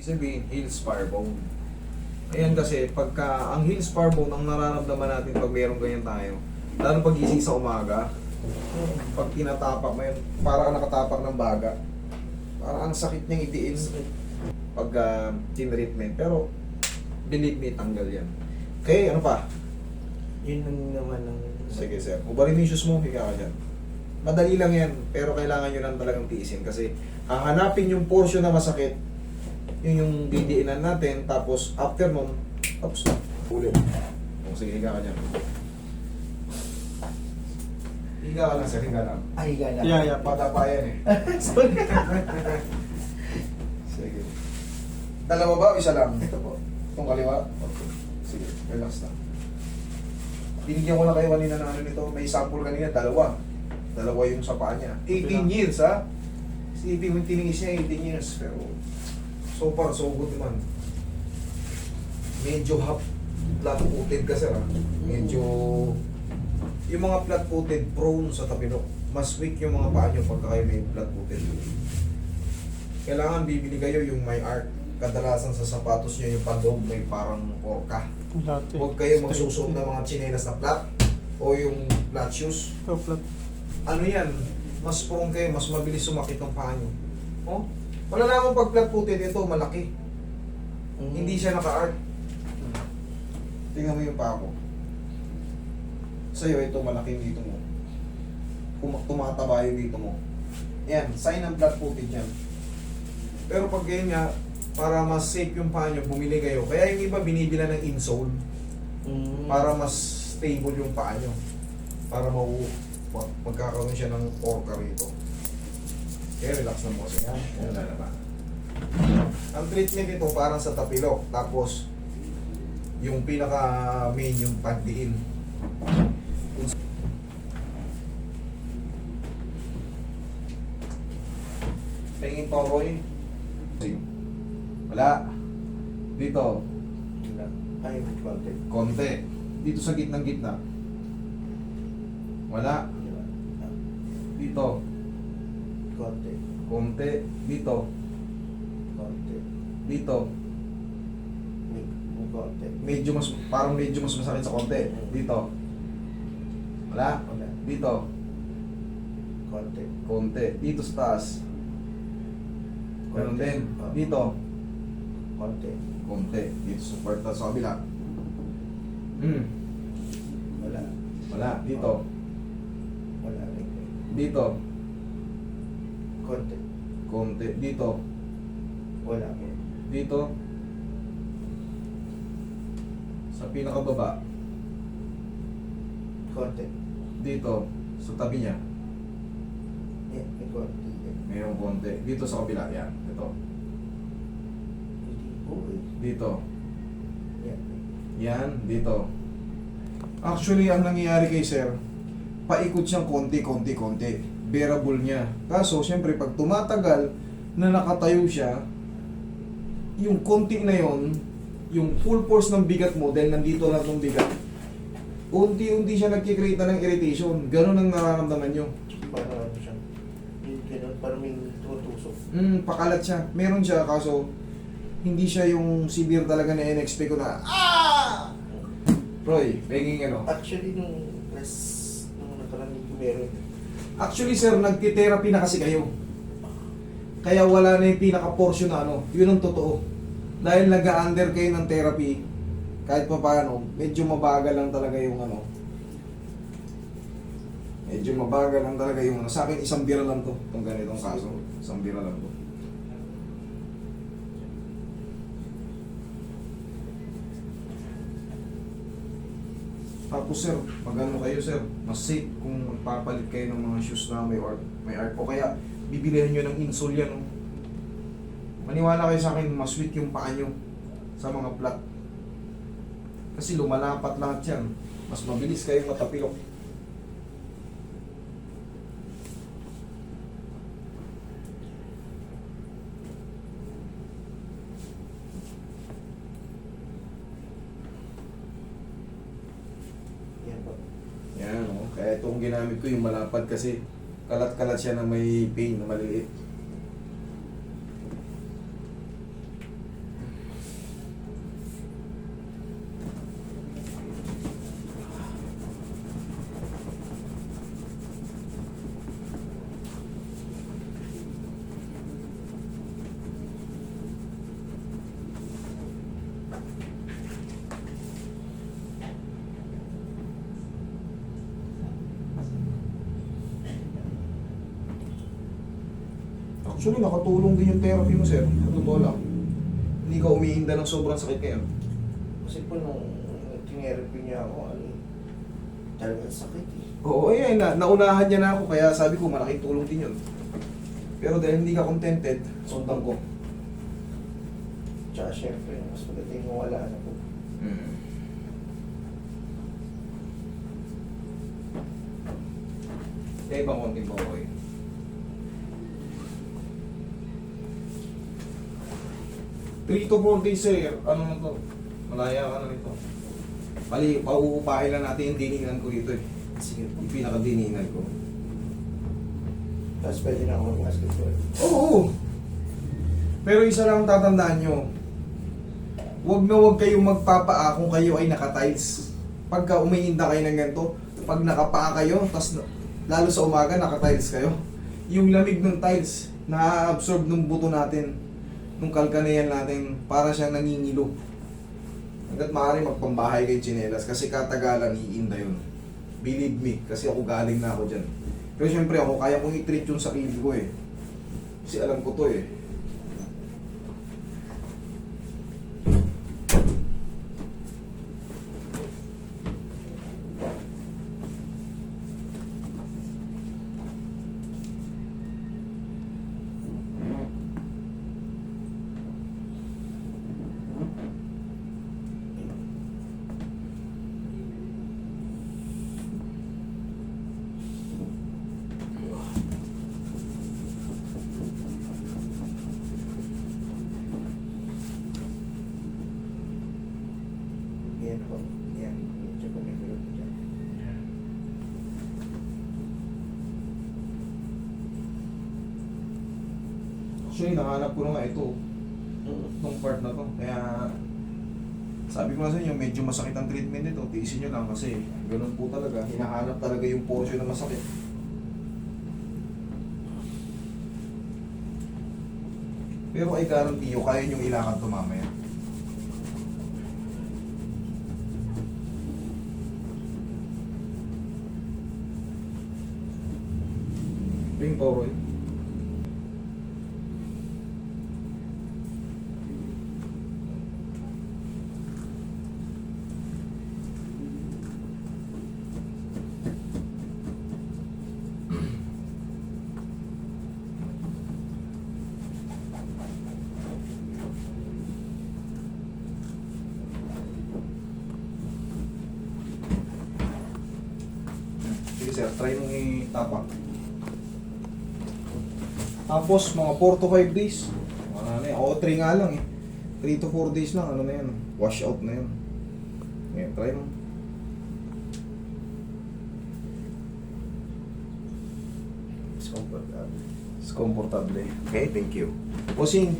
Ibig sabihin, heel spar bone. Ayan kasi, pagka ang heel spar bone, ang nararamdaman natin pag meron ganyan tayo, lalo pag gising sa umaga, pag tinatapak mo yun, parang nakatapak ng baga. Parang ang sakit niyang itiin pag tinreatment. Pero, believe me, tanggal yan. Okay, ano pa? Yun lang naman ang... Sige sir, ubarin mo yung shoes mo, higa ka dyan. Madali lang yan, pero kailangan nyo lang talagang tiisin kasi hahanapin yung portion na masakit, yun yung didiinan natin, tapos after nun, tapos ulit. O sige, higa ka dyan. Higa ka lang sir, higa lang. Ay, gala. Yeah, bata pa yan eh. Sorry. Sige. Dalawa ba o isa lang? Ito po. Itong kaliwa? Okay. Sige, relax lang. Binigyan ko na kayo kanina ng ano nito. May sample kanina, dalawa. Dalawa yung sa paa niya. 18 years ha? Si 18, yung tiningis niya 18 years. Pero so far, so good naman. Medyo flat-footed ka sir ha? Medyo... Yung mga flat-footed, prone sa tapinok. Mas weak yung mga paa nyo pagka kayo may flat-footed. Kailangan bibili kayo yung may art. Kadalasan sa sapatos nyo yung pandog may parang orca. Dati. Huwag kayo magsusuot ng mga tsinelas na flat o yung flat shoes. Ito, flat. Ano yan? Mas prone kayo, mas mabilis sumakit ng paa nyo. Oh? Malalaman pag flat footed, ito malaki. Hindi siya naka-art. Tingnan mo yung paa ko. Sa'yo, ito malaki dito mo. Tumataba yung dito mo. Yan, sign ng flat footed yan. Pero pag ganyan nga, para mas safe yung paa nyo, bumili kayo. Kaya yung iba binibila ng insole para mas stable yung paa nyo. Para magkakaroon siya ng orca rito. Kaya relax na mo kasi yan. Yan na naman. Ang treatment ito parang sa tapilok. Tapos, yung pinaka main yung pagdiin. Tingin pa Roy. Wala. Dito. Ay, konti. Konti. Dito sa gitnang-gitna. Wala. Dito. Konti. Konti. Dito. Konti. Dito. Konti. Medyo mas, parang medyo mas masakit sa konti. Dito. Wala. Wala. Dito. Konti. Konti. Dito sa taas. Ganun din. Dito. Konti. Konti. Dito sa part sa kabila. Wala. Wala. Dito. Wala rin. Dito. Konti. Konti. Dito. Wala po. Dito. Sa pinakababa. Konti. Dito. Sa tabi niya. Yan, may konti. Mayroong konti. Dito sa kabila. Yan. Ito. Hindi po eh. Dito. Yan. Yan. Dito. Actually, ang nangyayari kay sir, paikot siyang konti. Bearable niya. Kaso, siyempre, pag tumatagal na nakatayo siya, yung konti na yon, yung full force ng bigat mo, dahil nandito lang ng bigat, unti-unti siya nagkikreate na ng irritation. Ganon ang nararamdaman nyo. Para ano siya. Yung ganun, parang may tutusok. Pakalat siya. Meron siya, kaso hindi siya yung severe talaga na in-expect ko na, Roy, begging ano? Actually, nung nakarang ko meron. Actually sir, nagti-therapy na kasi kayo. Kaya wala na yung pinaka-portion na ano. Yun ang totoo. Dahil nag-under kayo ng therapy, kahit pa paano, medyo mabagal lang talaga yung ano. Medyo mabagal lang talaga yung ano. Sa akin, isang bira lang to. Itong ganitong kaso. Isang bira lang to. Tapos sir, pag ano kayo sir, mas safe kung magpapalit kayo ng mga shoes na may art o kaya bibilihan nyo ng insole yan. Oh. Maniwala kayo sa akin, mas weak yung paa nyo sa mga flat. Kasi lumalapat lahat yan. Mas mabilis kayo matapilok. Yan po. Yan, oh. Kaya itong ginamit ko yung malapad kasi kalat-kalat siya na may pain na maliliit. Actually, nakatulong din yung therapy mo, sir. Totoo lang. Hindi ka umiinda ng sobrang sakit ngayon. Kasi po nung tinerapy niya ako, ano, talagang sakit eh. Oo, naunahan niya na ako, kaya sabi ko, malaking tulong din yun. Pero dahil hindi ka contented, sundan ko. Tsaka syempre, mas maganda yung wala na po. Kaya ibang konting pa ako eh. Three to 4 days sir, ano na to? Malaya ka na nito. Bali, pauupahin lang natin yung diningan ko dito eh. Sige po. Yung pinakadiningan ko. Tapos pwede na ako mag-basketball. Oo! Pero isa lang ang tatandaan nyo. Huwag na huwag kayong magpapaa kung kayo ay naka-tiles. Pagka umiinda kayo ng ganito, pag nakapaa kayo, tas lalo sa umaga naka-tiles kayo, yung lamig ng tiles, na-absorb ng buto natin, nung kalkanayan natin, para siyang nangingilo. Hanggat maaari magpambahay kayo tsinelas, kasi katagalan iinda yun. Believe me, kasi ako galing na ako dyan. Pero syempre ako, kaya kong i-treat yung sarili ko eh. Kasi alam ko to eh. Yan po. Yan. Medyo kumipilot dyan. Actually, nakahanap ko na nga ito. Itong part na to. Kaya, sabi ko na sa inyo, medyo masakit ang treatment nito. Tiisin nyo lang kasi ganun po talaga. Hinahanap talaga yung portion na masakit. Pero ay guarantee nyo, kaya nyo ilakad ito mamaya. Ping Poroy. Sige sir, try mong itapak. Tapos mga 4 to 5 days. Ano na yan? O 3 nga lang eh. 3 to 4 days lang, ano na yan. Wash out na yan. Ngayon, try mo. Mas comfortable. It's comfortable. Okay, thank you. Posing,